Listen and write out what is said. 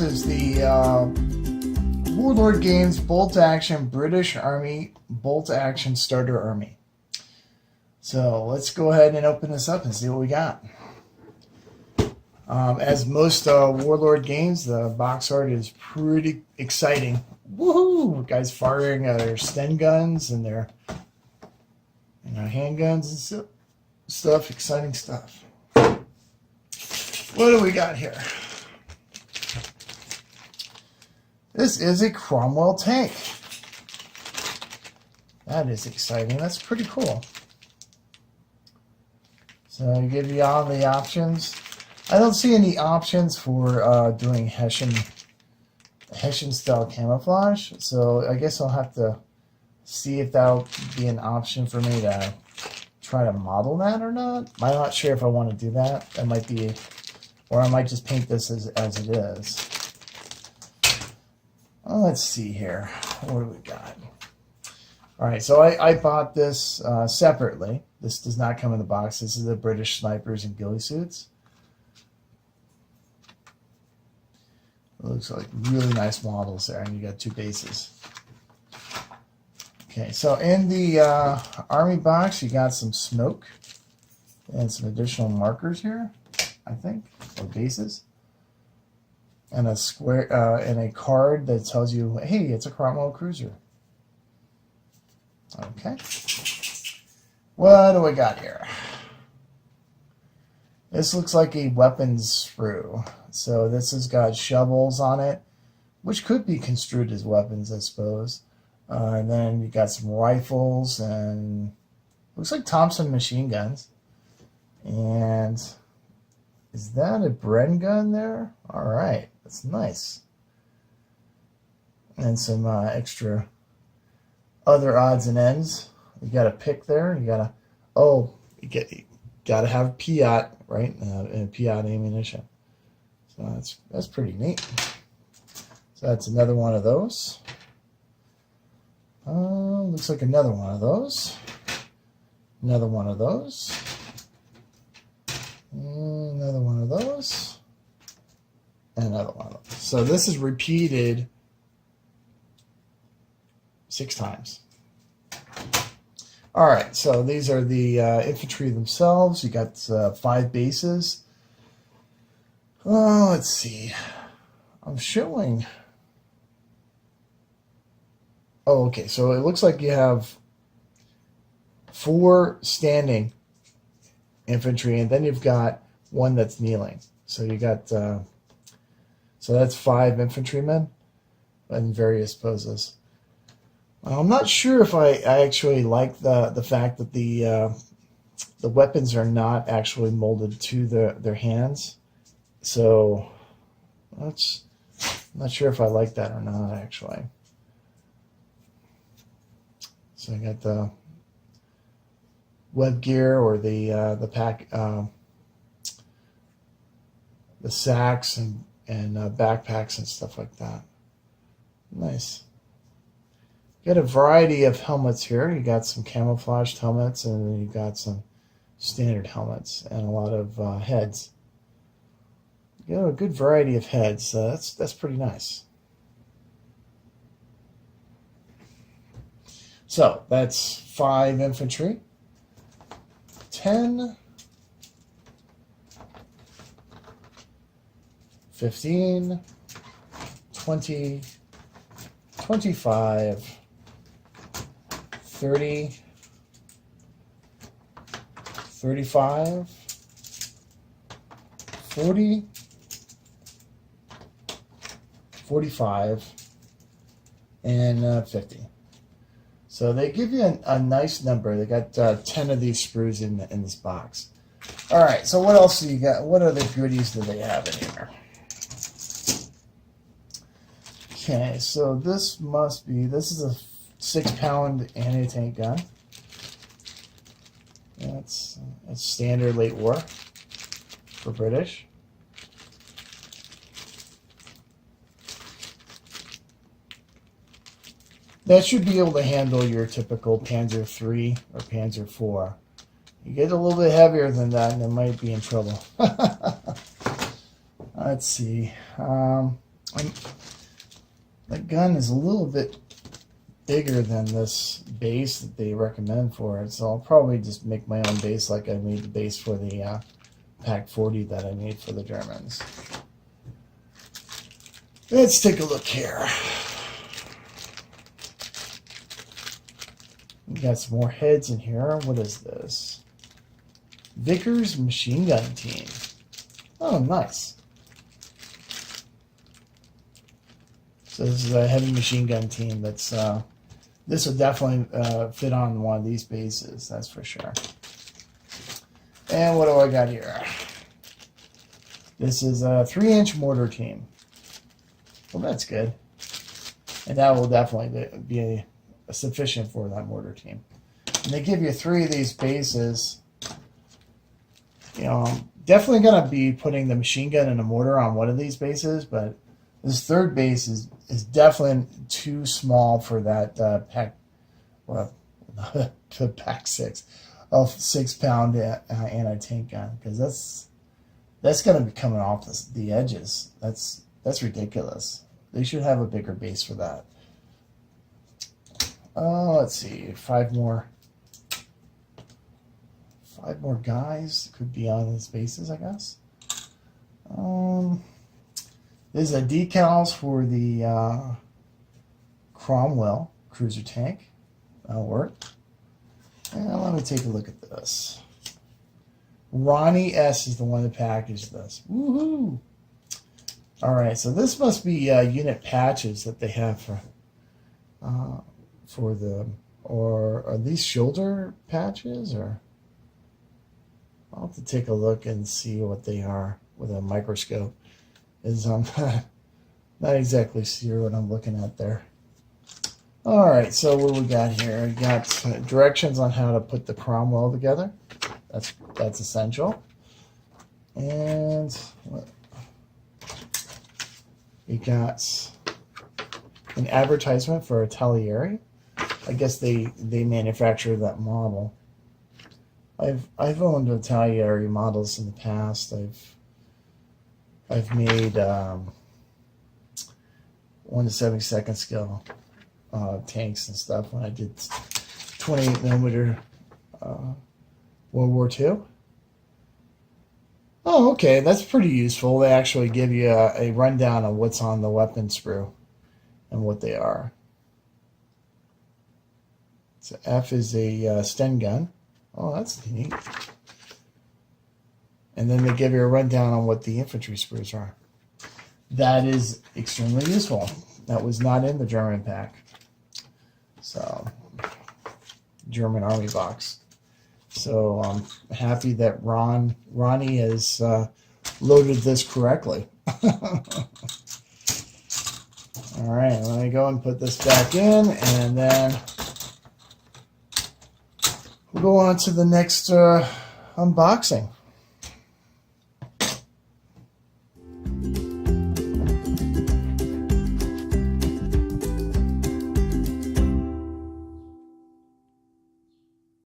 is the Warlord Games Bolt Action British Army Bolt Action Starter Army. So let's go ahead and open this up and see what we got. As most Warlord games, the box art is pretty exciting. Woohoo! Guys firing their Sten guns and their handguns and stuff. Exciting stuff. What do we got here? This is a Cromwell tank. That is exciting. That's pretty cool. So I give you all the options. I don't see any options for doing Hessian style camouflage. So I guess I'll have to see if that'll be an option for me to try to model that or not. I'm not sure if I want to do that. That might be, or I might just paint this as it is. Well, let's see here. What do we got? All right, so I bought this separately. This does not come in the box. This is the British snipers and ghillie suits. It looks like really nice models there, and you got two bases. Okay, so in the army box, you got some smoke and some additional markers here, I think, or bases. And a square and a card that tells you, hey, it's a Cromwell cruiser. Okay. What do we got here? This looks like a weapons sprue. So this has got shovels on it, which could be construed as weapons, I suppose. And then you got some rifles and looks like Thompson machine guns. And is that a Bren gun there? All right, that's nice. And some extra other odds and ends. You got a pick there. You got to you got to have Piat, right? And Piat ammunition. So that's pretty neat. So that's another one of those. Looks like another one of those. Another one of those. Another one of those. And another one of those. So this is repeated 6 times. All right, so these are the infantry themselves. You got 5 bases. Oh, let's see. I'm showing. Oh, okay. So it looks like you have 4 standing infantry, and then you've got 1 that's kneeling. So you got so that's 5 infantrymen in various poses. I'm not sure if I actually like the fact that the weapons are not actually molded to their hands. So I'm not sure if I like that or not, actually. So I got the web gear, or the pack, the sacks and backpacks and stuff like that. Nice. You got a variety of helmets here. You got some camouflaged helmets, and then you got some standard helmets, and a lot of heads. You got a good variety of heads, so that's pretty nice. So that's 5 infantry, 10, 15, 20, 25, 30, 35, 40, 45, and 50. So they give you a nice number. They got 10 of these sprues in this box. All right, so what else do you got? What other goodies do they have in here? Okay, so this is a 6-pound anti-tank gun. That's standard late war for British. That should be able to handle your typical Panzer III or Panzer IV. You get a little bit heavier than that, and it might be in trouble. Let's see. The gun is a little bit bigger than this base that they recommend for it, so I'll probably just make my own base like I made the base for the Pack 40 that I made for the Germans. Let's take a look here. We got some more heads in here. What is this? Vickers Machine Gun Team. Oh, nice. So this is a heavy machine gun team. That's this would definitely fit on one of these bases. That's for sure. And what do I got here? This is a 3-inch mortar team. Well, that's good. And that will definitely be sufficient for that mortar team. And they give you 3 of these bases. You know, I'm definitely going to be putting the machine gun and a mortar on one of these bases, but this third base is definitely too small for that pack, well, pack 6 of 6-pound anti-tank gun, because that's going to be coming off the edges. That's ridiculous. They should have a bigger base for that. Let's see, 5 more guys could be on these bases, I guess. There's a decals for the Cromwell cruiser tank. That'll work. And let me take a look at this. Ronnie S is the one that packaged this. Woohoo! All right, so this must be unit patches that they have for the, or are these shoulder patches, or I'll have to take a look and see what they are with a microscope. I'm not exactly sure what I'm looking at there. All right, so what we got here? We got directions on how to put the Cromwell together. That's essential. And we got an advertisement for a Talieri. I guess they manufacture that model. I've owned Talieri models in the past. I've made 1 to 72nd scale tanks and stuff when I did 28mm World War II. Oh, okay, that's pretty useful. They actually give you a rundown of what's on the weapon sprue and what they are. So F is a Sten gun. Oh, that's neat. And then they give you a rundown on what the infantry sprues are. That is extremely useful. That was not in the German pack. So, German Army box. So I'm happy that Ronnie has loaded this correctly. All right, let me go and put this back in, and then we'll go on to the next unboxing.